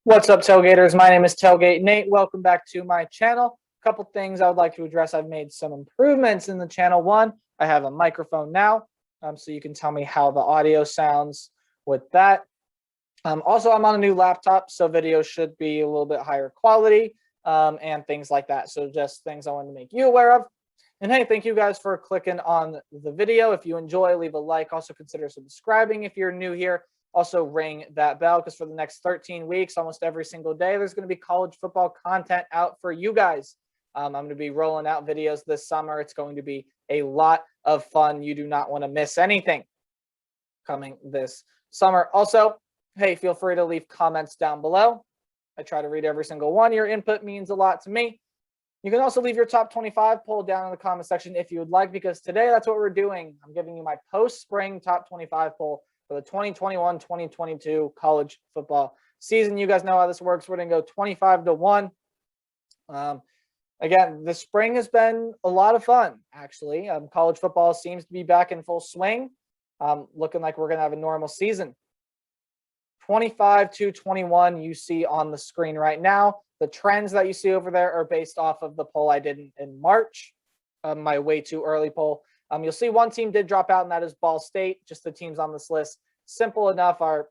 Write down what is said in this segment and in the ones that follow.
What's up, Tailgaters? My name is Tailgate Nate. Welcome back to my channel. A couple things I would like to address. I've made some improvements in the channel. One, I have a microphone now, so you can tell me how the audio sounds with that. Also, I'm on a new laptop, so videos should be a little bit higher quality and things like that. So just things I wanted to make you aware of. And hey, thank you guys for clicking on the video. If you enjoy, leave a like. Also consider subscribing if you're new here. Also ring that bell because for the next 13 weeks, almost every single day, there's going to be college football content out for you guys. I'm going to be rolling out videos this summer. It's going to be a lot of fun. You do not want to miss anything coming this summer. Also, hey, feel free to leave comments down below. I try to read every single one. Your input means a lot to me. You can also leave your top 25 poll down in the comment section if you would like, because today that's what we're doing. I'm giving you my post-spring top 25 poll for the 2021-2022 college football season. You guys know how this works. We're going to go 25-1. Again, the spring has been a lot of fun, actually. College football seems to be back in full swing, looking like we're going to have a normal season. 25-21 you see on the screen right now. The trends that you see over there are based off of the poll I did in March, my way too early poll. You'll see one team did drop out, and that is Ball State. Just the teams on this list, simple enough, are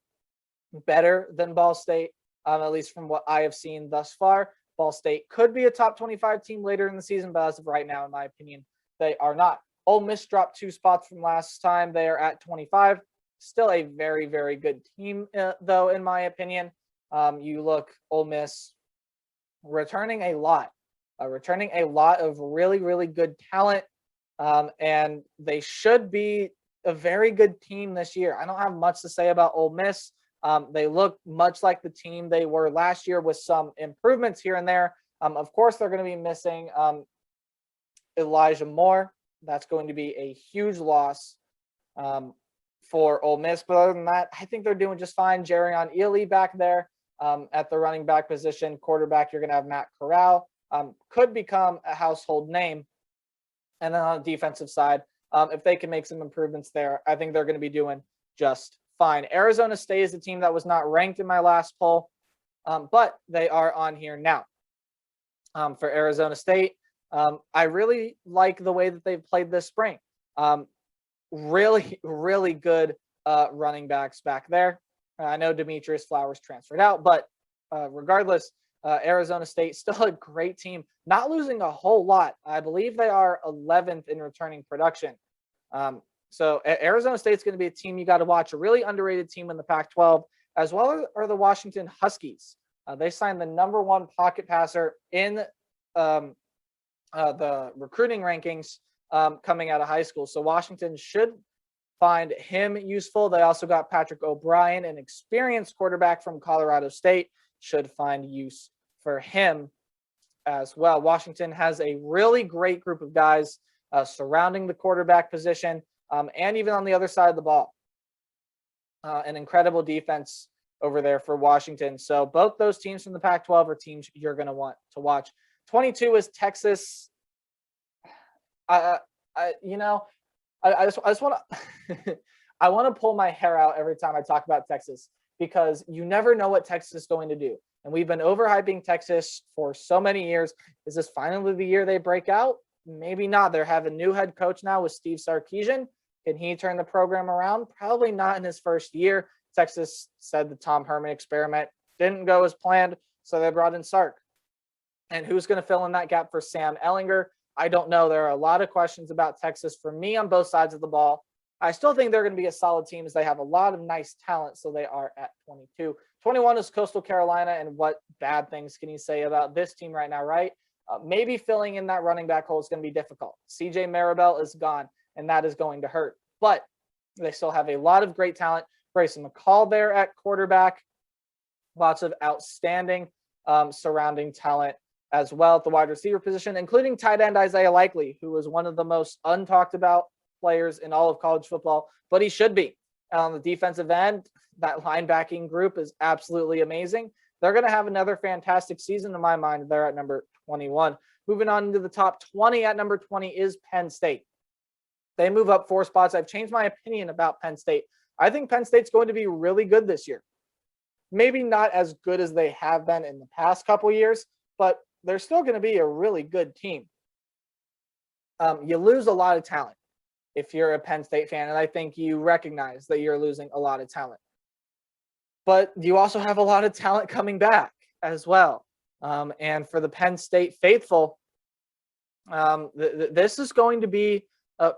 better than Ball State, at least from what I have seen thus far. Ball State could be a top 25 team later in the season, but as of right now, in my opinion, they are not. Ole Miss dropped 2 spots from last time. They are at 25. Still a very, very good team, though, in my opinion. You look, Ole Miss returning a lot of really, really good talent. And they should be a very good team this year. I don't have much to say about Ole Miss. They look much like the team they were last year with some improvements here and there. Of course, they're going to be missing Elijah Moore. That's going to be a huge loss for Ole Miss. But other than that, I think they're doing just fine. Jerrion Ealy back there at the running back position. Quarterback, you're going to have Matt Corral. Could become a household name. And then on the defensive side, if they can make some improvements there, I think they're going to be doing just fine. Arizona State is a team that was not ranked in my last poll, but they are on here now. For Arizona State, I really like the way that they've played this spring. Really, really good running backs back there. I know Demetrius Flowers transferred out, but regardless, Arizona State still a great team, not losing a whole lot. I believe they are 11th in returning production. So Arizona State's going to be a team you got to watch, a really underrated team in the Pac-12, as well as the Washington Huskies. They signed the #1 pocket passer in the recruiting rankings coming out of high school. So Washington should find him useful. They also got Patrick O'Brien, an experienced quarterback from Colorado State, should find use for him as well. Washington has a really great group of guys surrounding the quarterback position and even on the other side of the ball. An incredible defense over there for Washington. So both those teams from the Pac-12 are teams you're going to want to watch. 22 is Texas. I just want to I want to pull my hair out every time I talk about Texas, because you never know what Texas is going to do. And we've been overhyping Texas for so many years. Is this finally the year they break out? Maybe not. They have a new head coach now with Steve Sarkisian. Can he turn the program around? Probably not in his first year. Texas said the Tom Herman experiment didn't go as planned, so they brought in Sark. And who's going to fill in that gap for Sam Ehlinger? I don't know. There are a lot of questions about Texas for me on both sides of the ball. I still think they're going to be a solid team as they have a lot of nice talent, so they are at 22. 21 is Coastal Carolina, and what bad things can you say about this team right now, right? Maybe filling in that running back hole is going to be difficult. CJ Maribel is gone, and that is going to hurt. But they still have a lot of great talent. Grayson McCall there at quarterback. Lots of outstanding surrounding talent as well at the wide receiver position, including tight end Isaiah Likely, who was one of the most untalked about players in all of college football, but he should be. On the defensive end, that linebacking group is absolutely amazing. They're going to have another fantastic season in my mind. They're at number 21. Moving on into the top 20, at number 20 is Penn State. They move up 4 spots. I've changed my opinion about Penn State. I think Penn State's going to be really good this year. Maybe not as good as they have been in the past couple years, but they're still going to be a really good team. You lose a lot of talent if you're a Penn State fan, and I think you recognize that you're losing a lot of talent. But you also have a lot of talent coming back as well. And for the Penn State faithful, this is going to be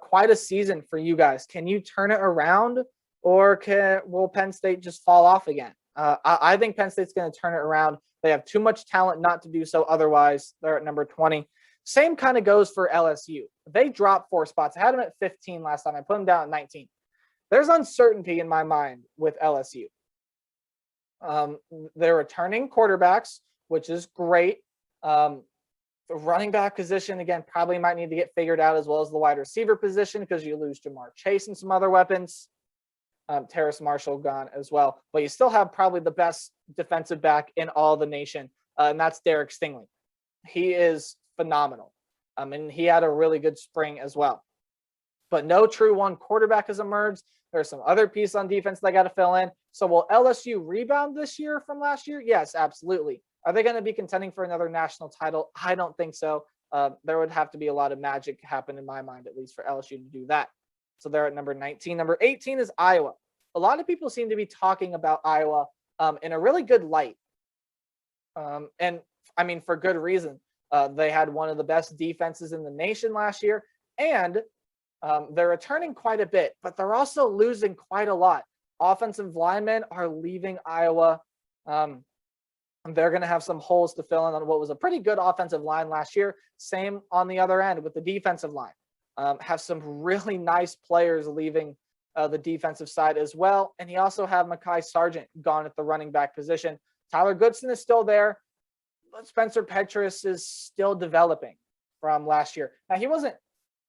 quite a season for you guys. Can you turn it around, or will Penn State just fall off again? I think Penn State's going to turn it around. They have too much talent not to do so. Otherwise, they're at number 20. Same kind of goes for LSU. They dropped 4 spots. I had them at 15 last time. I put them down at 19. There's uncertainty in my mind with LSU. They're returning quarterbacks, which is great. The running back position, again, probably might need to get figured out, as well as the wide receiver position, because you lose Jamar Chase and some other weapons. Terrace Marshall gone as well. But you still have probably the best defensive back in all the nation, and that's Derek Stingley. He is phenomenal. And he had a really good spring as well. But no true one quarterback has emerged. There's some other pieces on defense they got to fill in. So will LSU rebound this year from last year? Yes, absolutely. Are they going to be contending for another national title? I don't think so. There would have to be a lot of magic happen in my mind, at least for LSU to do that. So they're at number 19. Number 18 is Iowa. A lot of people seem to be talking about Iowa in a really good light. And I mean, for good reason. They had one of the best defenses in the nation last year, and they're returning quite a bit, but they're also losing quite a lot. Offensive linemen are leaving Iowa. They're going to have some holes to fill in on what was a pretty good offensive line last year. Same on the other end with the defensive line. Have some really nice players leaving the defensive side as well. And you also have Mekhi Sargent gone at the running back position. Tyler Goodson is still there, but Spencer Petras is still developing from last year. Now, he wasn't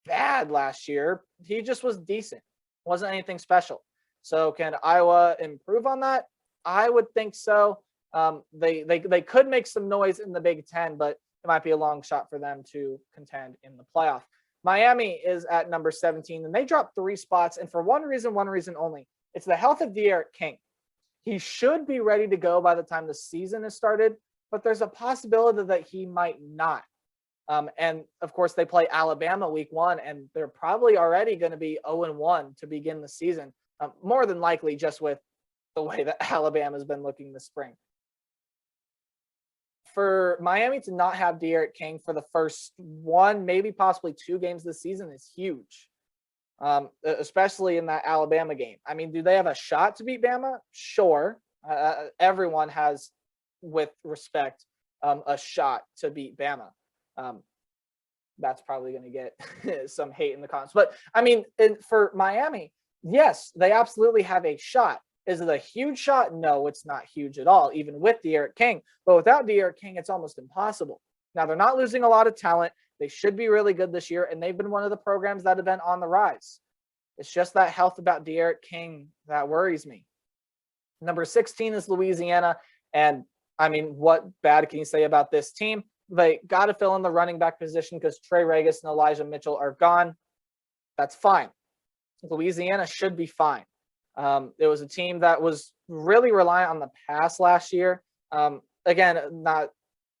bad last year. He just was decent. Wasn't anything special. So can Iowa improve on that? I would think so. They could make some noise in the Big Ten, but it might be a long shot for them to contend in the playoff. Miami is at number 17, and they dropped 3 spots. And for one reason only, it's the health of De'Aaron King. He should be ready to go by the time the season has started, but there's a possibility that he might not. And of course, they play Alabama week 1, and they're probably already going to be 0-1 to begin the season, more than likely just with the way that Alabama has been looking this spring. For Miami to not have De'Aaron King for the first 1, maybe possibly 2 games this season is huge, especially in that Alabama game. I mean, do they have a shot to beat Bama? Sure. Everyone has, with respect, a shot to beat Bama. That's probably going to get some hate in the comments. But, I mean, for Miami, yes, they absolutely have a shot. Is it a huge shot? No, it's not huge at all, even with De'Aaron King. But without De'Aaron King, it's almost impossible. Now, they're not losing a lot of talent. They should be really good this year, and they've been one of the programs that have been on the rise. It's just that health about De'Aaron King that worries me. Number 16 is Louisiana, and, I mean, what bad can you say about this team? They got to fill in the running back position because Trey Regis and Elijah Mitchell are gone. That's fine. Louisiana should be fine. It was a team that was really reliant on the pass last year. Again, not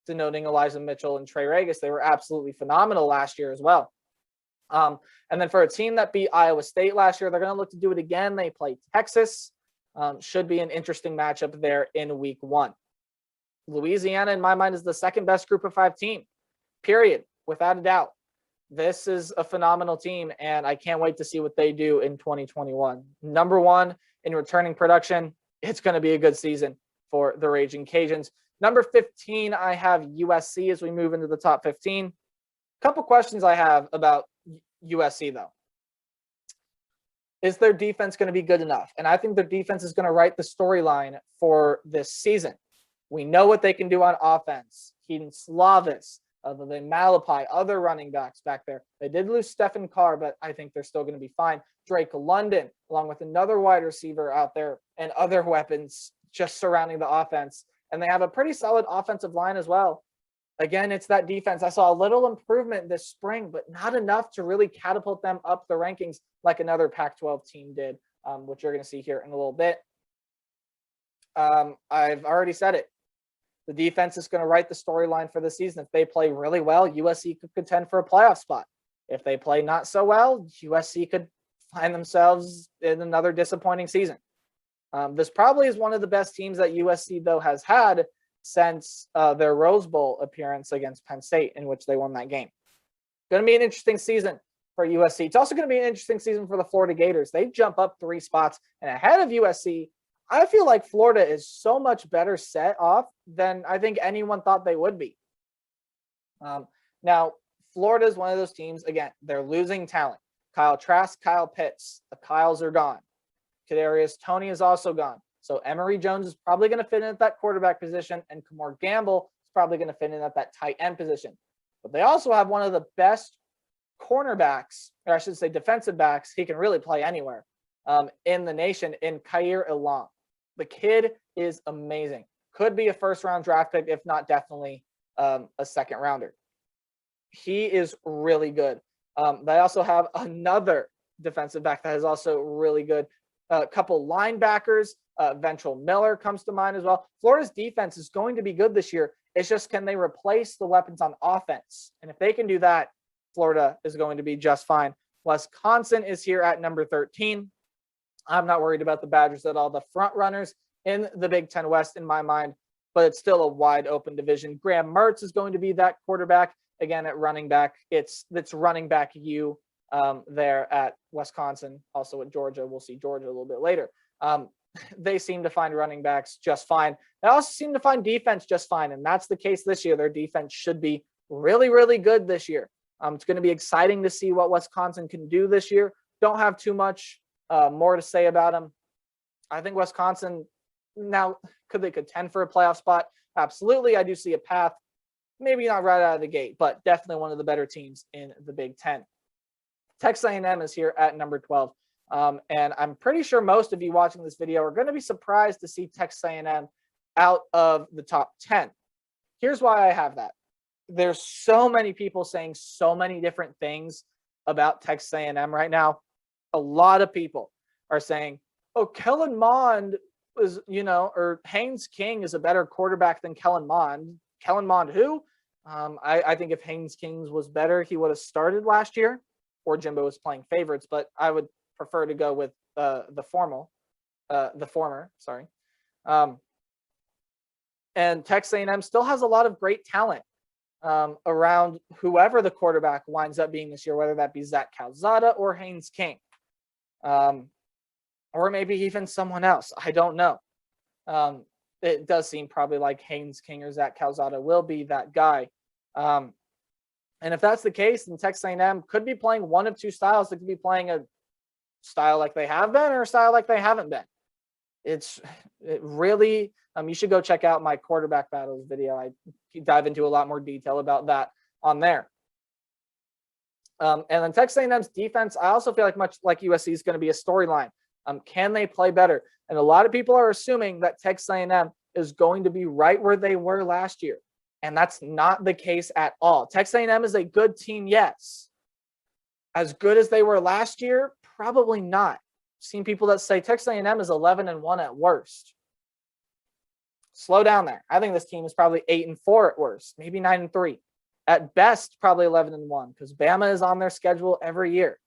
denoting Elijah Mitchell and Trey Regis. They were absolutely phenomenal last year as well. And then for a team that beat Iowa State last year, they're going to look to do it again. They play Texas. Should be an interesting matchup there in week 1. Louisiana, in my mind, is the second best group of 5 team, period, without a doubt. This is a phenomenal team, and I can't wait to see what they do in 2021. Number 1 in returning production. It's going to be a good season for the Raging Cajuns. Number 15, I have USC as we move into the top 15. A couple questions I have about USC, though. Is their defense going to be good enough? And I think their defense is going to write the storyline for this season. We know what they can do on offense. Keaton Slavis, they Malapai, other running backs back there. They did lose Stephen Carr, but I think they're still going to be fine. Drake London, along with another wide receiver out there and other weapons just surrounding the offense. And they have a pretty solid offensive line as well. Again, it's that defense. I saw a little improvement this spring, but not enough to really catapult them up the rankings like another Pac-12 team did, which you're going to see here in a little bit. I've already said it. The defense is going to write the storyline for the season. If they play really well, USC could contend for a playoff spot. If they play not so well, USC could find themselves in another disappointing season. This probably is one of the best teams that USC, though, has had since their Rose Bowl appearance against Penn State, in which they won that game. Going to be an interesting season for USC. It's also going to be an interesting season for the Florida Gators. They jump up 3 spots, and ahead of USC, I feel like Florida is so much better set off than I think anyone thought they would be. Now, Florida is one of those teams, again, they're losing talent. Kyle Trask, Kyle Pitts, the Kyles are gone. Kadarius Toney is also gone. So Emory Jones is probably going to fit in at that quarterback position, and Kamar Gamble is probably going to fit in at that tight end position. But they also have one of the best cornerbacks, or I should say defensive backs, he can really play anywhere, in the nation, in Kaiir Elam. The kid is amazing. Could be a first-round draft pick, if not definitely a second-rounder. He is really good. They also have another defensive back that is also really good. A couple linebackers. Ventrell Miller comes to mind as well. Florida's defense is going to be good this year. It's just, can they replace the weapons on offense? And if they can do that, Florida is going to be just fine. Wisconsin is here at number 13. I'm not worried about the Badgers at all. The front runners in the Big Ten West, in my mind, but it's still a wide open division. Graham Mertz is going to be that quarterback. Again, at running back, it's running back you there at Wisconsin. Also at Georgia. We'll see Georgia a little bit later. They seem to find running backs just fine. They also seem to find defense just fine, and that's the case this year. Their defense should be really, really good this year. It's going to be exciting to see what Wisconsin can do this year. Don't have too much more to say about them. I think Wisconsin, now, could they contend for a playoff spot? Absolutely. I do see a path. Maybe not right out of the gate, but definitely one of the better teams in the Big Ten. Texas A&M is here at number 12. And I'm pretty sure most of you watching this video are going to be surprised to see Texas A&M out of the top 10. Here's why I have that. There's so many people saying so many different things about Texas A&M right now. A lot of people are saying, oh, Kellen Mond is, or Haynes King is a better quarterback than Kellen Mond. Kellen Mond who? I think if Haynes King was better, he would have started last year, or Jimbo was playing favorites, but I would prefer to go with the former. And Texas A&M still has a lot of great talent around whoever the quarterback winds up being this year, whether that be Zach Calzada or Haynes King, or maybe even someone else. I don't know. It does seem probably like Haynes King or Zach Calzada will be that guy. And if that's the case, then Texas A&M could be playing one of two styles. They could be playing a style like they have been, or a style like they haven't been. It really, you should go check out my quarterback battles video. I dive into a lot more detail about that on there. And then Texas A&M's defense, I also feel like much like USC is going to be a storyline. Can they play better? And a lot of people are assuming that Texas A&M is going to be right where they were last year. And that's not the case at all. Texas A&M is a good team, yes. As good as they were last year, probably not. I've seen people that say Texas A&M is 11-1 at worst. Slow down there. I think this team is probably 8-4 at worst, maybe 9-3. At best, probably 11-1, because Bama is on their schedule every year.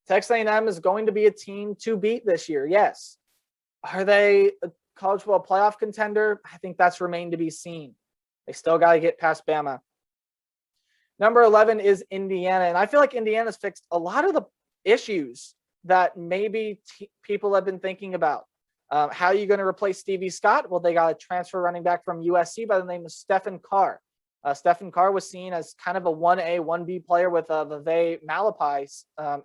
Texas A&M is going to be a team to beat this year, yes. Are they a college football playoff contender? I think that's remained to be seen. They still got to get past Bama. Number 11 is Indiana, and I feel like Indiana's fixed a lot of the issues that maybe people have been thinking about. How are you going to replace Stevie Scott? Well, they got a transfer running back from USC by the name of Stephen Carr. Stephen Carr was seen as kind of a 1A, 1B player with Vivek Malapai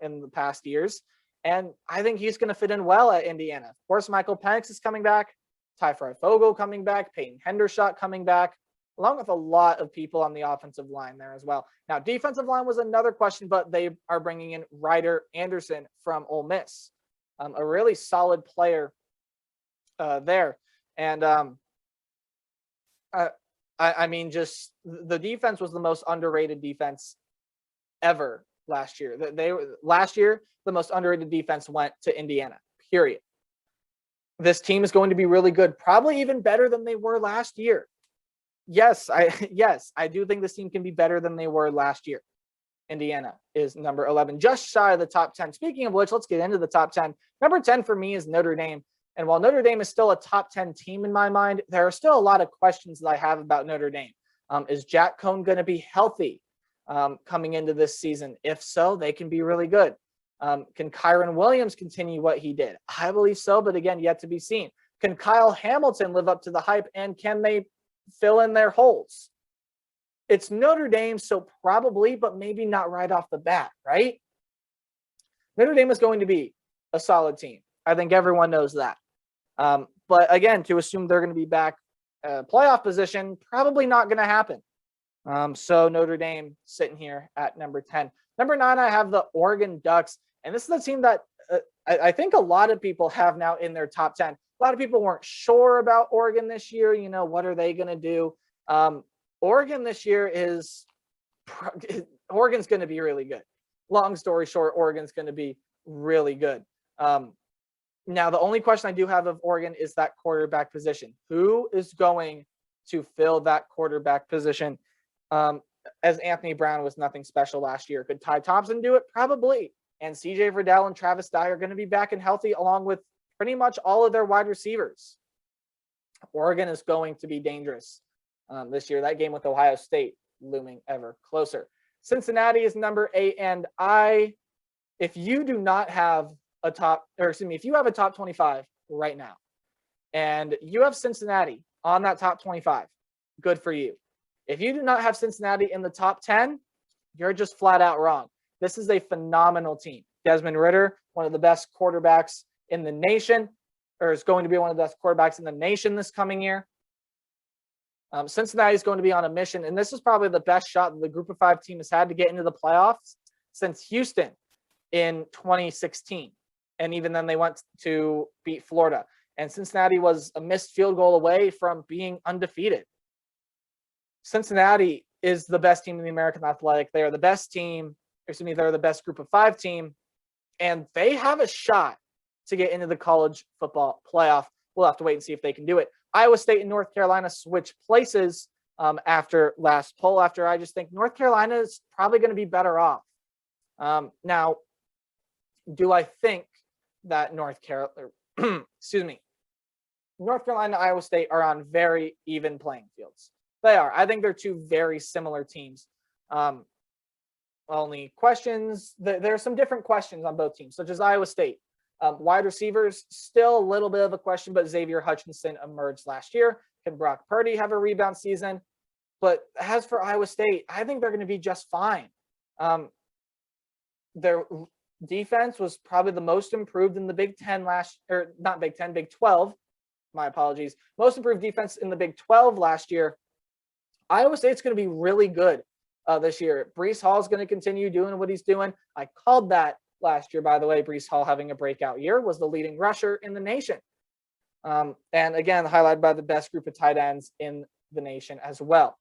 in the past years. And I think he's going to fit in well at Indiana. Of course, Michael Penix is coming back. Ty Fryfogle coming back. Peyton Hendershot coming back, along with a lot of people on the offensive line there as well. Now, defensive line was another question, but they are bringing in Ryder Anderson from Ole Miss, a really solid player there. And I mean, just the defense was the most underrated defense ever last year. Last year, the most underrated defense went to Indiana, period. This team is going to be really good, probably even better than they were last year. Yes, I do think this team can be better than they were last year. Indiana is number 11, just shy of the top 10. Speaking of which, let's get into the top 10. Number 10 for me is Notre Dame. And while Notre Dame is still a top 10 team in my mind, there are still a lot of questions that I have about Notre Dame. Is Jack Cohn going to be healthy coming into this season? If so, they can be really good. Can Kyron Williams continue what he did? I believe so, but again, yet to be seen. Can Kyle Hamilton live up to the hype, and can they fill in their holes? It's Notre Dame, so probably, but maybe not right off the bat, right? Notre Dame is going to be a solid team. I think everyone knows that. But again, to assume they're going to be back playoff position, probably not going to happen. So Notre Dame sitting here at number 10. Number 9, I have the Oregon Ducks. And this is the team that I think a lot of people have now in their top 10. A lot of people weren't sure about Oregon this year. You know, what are they going to do? Oregon this year Oregon's going to be really good. Long story short, Oregon's going to be really good. Now, the only question I do have of Oregon is that quarterback position. Who is going to fill that quarterback position? As Anthony Brown was nothing special last year. Could Ty Thompson do it? Probably. And CJ Verdell and Travis Dye are going to be back and healthy, along with pretty much all of their wide receivers. Oregon is going to be dangerous this year. That game with Ohio State looming ever closer. Cincinnati is number 8, and if you do not have if you have a top 25 right now, and you have Cincinnati on that top 25, good for you. If you do not have Cincinnati in the top 10, you're just flat out wrong. This is a phenomenal team. Desmond Ridder, one of the best quarterbacks in the nation, or is going to be one of the best quarterbacks in the nation this coming year. Cincinnati is going to be on a mission, and this is probably the best shot that the Group of 5 team has had to get into the playoffs since Houston in 2016. And even then they went to beat Florida. And Cincinnati was a missed field goal away from being undefeated. Cincinnati is the best team in the American Athletic. They are the best team. They're the best Group of 5 team. And they have a shot to get into the college football playoff. We'll have to wait and see if they can do it. Iowa State and North Carolina switch places after last poll. After I just think North Carolina is probably going to be better off. Now, do I think that North Carolina, Iowa State are on very even playing fields? They are. I think they're two very similar teams. Only questions, there are some different questions on both teams, such as Iowa State. Wide receivers, still a little bit of a question, but Xavier Hutchinson emerged last year. Can Brock Purdy have a rebound season? But as for Iowa State, I think they're going to be just fine. Their defense was probably the most improved in the Big 12. My apologies. Most improved defense in the Big 12 last year. Iowa State's going to be really good this year. Breece Hall is going to continue doing what he's doing. I called that last year, by the way. Breece Hall having a breakout year, was the leading rusher in the nation. And again, highlighted by the best group of tight ends in the nation as well.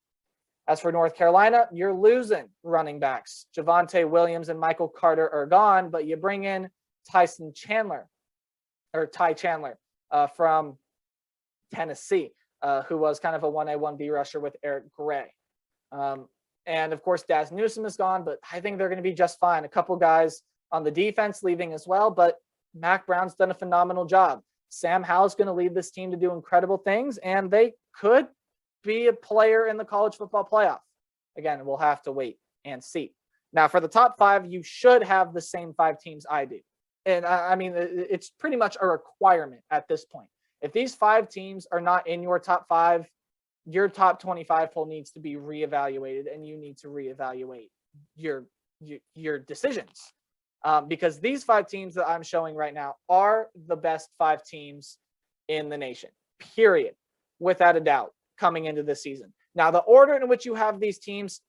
As for North Carolina, you're losing running backs. Javonte Williams and Michael Carter are gone, but you bring in Ty Chandler from Tennessee, who was kind of a 1A, 1B rusher with Eric Gray. And of course, Daz Newsome is gone, but I think they're going to be just fine. A couple guys on the defense leaving as well, but Mac Brown's done a phenomenal job. Sam Howell's going to lead this team to do incredible things, and they could be a player in the college football playoff. Again, we'll have to wait and see. Now, for the top 5, you should have the same 5 teams I do. And I mean, it's pretty much a requirement at this point. If these 5 teams are not in your top 5, your top 25 poll needs to be reevaluated, and you need to reevaluate your decisions. Because these 5 teams that I'm showing right now are the best 5 teams in the nation, period, without a doubt, coming into this season. Now, the order in which you have these teams,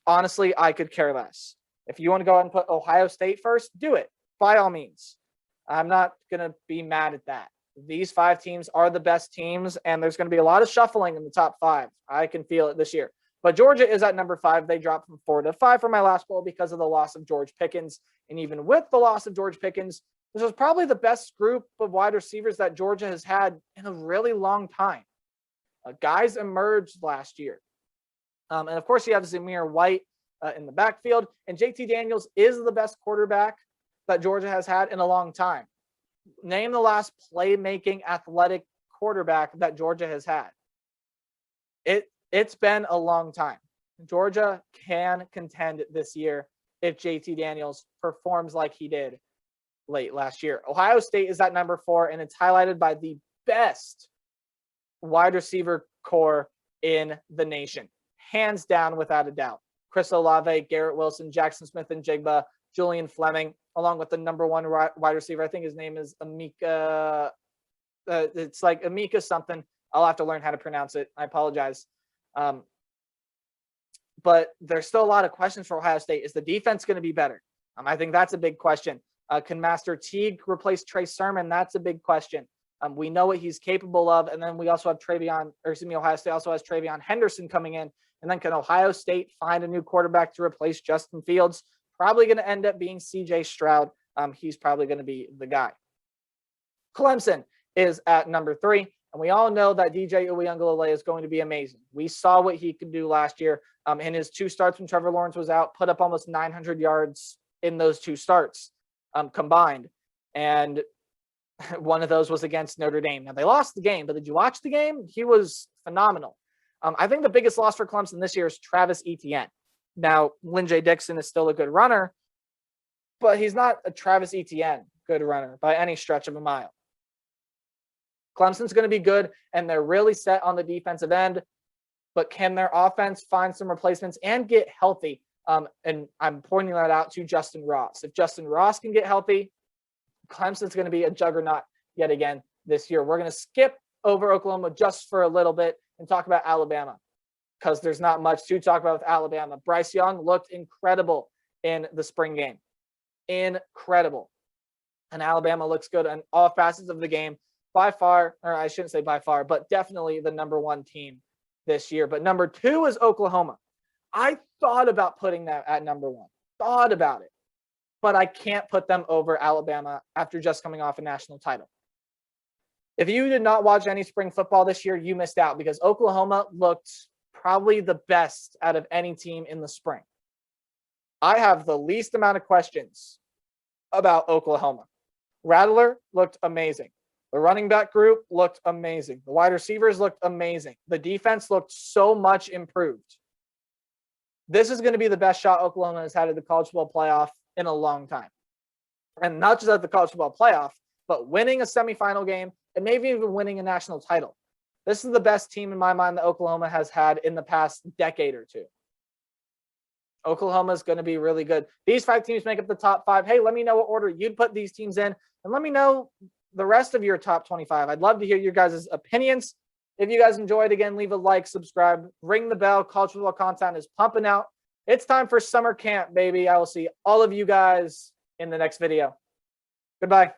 honestly, I could care less. If you want to go ahead and put Ohio State first, do it, by all means. I'm not going to be mad at that. These 5 teams are the best teams, and there's going to be a lot of shuffling in the top 5. I can feel it this year. But Georgia is at number 5. They dropped from 4 to 5 for my last poll because of the loss of George Pickens. And even with the loss of George Pickens, This was probably the best group of wide receivers that Georgia has had in a really long time. Guys emerged last year. And of course, you have Zamir White in the backfield. And JT Daniels is the best quarterback that Georgia has had in a long time. Name the last playmaking athletic quarterback that Georgia has had. It's been a long time. Georgia can contend this year if JT Daniels performs like he did late last year. Ohio State is at number 4, and it's highlighted by the best wide receiver core in the nation, hands down, without a doubt. Chris Olave, Garrett Wilson, Jackson Smith-Njigba, Julian Fleming, along with the number 1 wide receiver. I think his name is Amika. It's like Amika something. I'll have to learn how to pronounce it. I apologize. But there's still a lot of questions for Ohio State. Is the defense going to be better? I think that's a big question. Can Master Teague replace Trey Sermon? That's a big question. We know what he's capable of. And then we also have Ohio State also has Travion Henderson coming in. And then can Ohio State find a new quarterback to replace Justin Fields? Probably going to end up being CJ Stroud. He's probably going to be the guy. Clemson is at number 3. And we all know that DJ Uiagalelei is going to be amazing. We saw what he could do last year in his 2 starts when Trevor Lawrence was out, put up almost 900 yards in those 2 starts combined. And one of those was against Notre Dame. Now, they lost the game, but did you watch the game? He was phenomenal. I think the biggest loss for Clemson this year is Travis Etienne. Now, Lynn J. Dixon is still a good runner, but he's not a Travis Etienne good runner by any stretch of a mile. Clemson's going to be good, and they're really set on the defensive end, but can their offense find some replacements and get healthy? And I'm pointing that out to Justin Ross. If Justin Ross can get healthy, Clemson's going to be a juggernaut yet again this year. We're going to skip over Oklahoma just for a little bit and talk about Alabama because there's not much to talk about with Alabama. Bryce Young looked incredible in the spring game. Incredible. And Alabama looks good in all facets of the game. By far, or I shouldn't say by far, but definitely the number 1 team this year. But number 2 is Oklahoma. I thought about putting that at number 1. Thought about it. But I can't put them over Alabama after just coming off a national title. If you did not watch any spring football this year, you missed out because Oklahoma looked probably the best out of any team in the spring. I have the least amount of questions about Oklahoma. Rattler looked amazing. The running back group looked amazing. The wide receivers looked amazing. The defense looked so much improved. This is going to be the best shot Oklahoma has had at the college football playoff in a long time. And not just at the college football playoff, but winning a semifinal game and maybe even winning a national title. This is the best team in my mind that Oklahoma has had in the past decade or 2. Oklahoma is going to be really good. These 5 teams make up the top 5. Hey, let me know what order you'd put these teams in, and let me know the rest of your top 25. I'd love to hear your guys' opinions. If you guys enjoyed, again, leave a like, subscribe, ring the bell. College football content is pumping out. It's time for summer camp, baby. I will see all of you guys in the next video. Goodbye.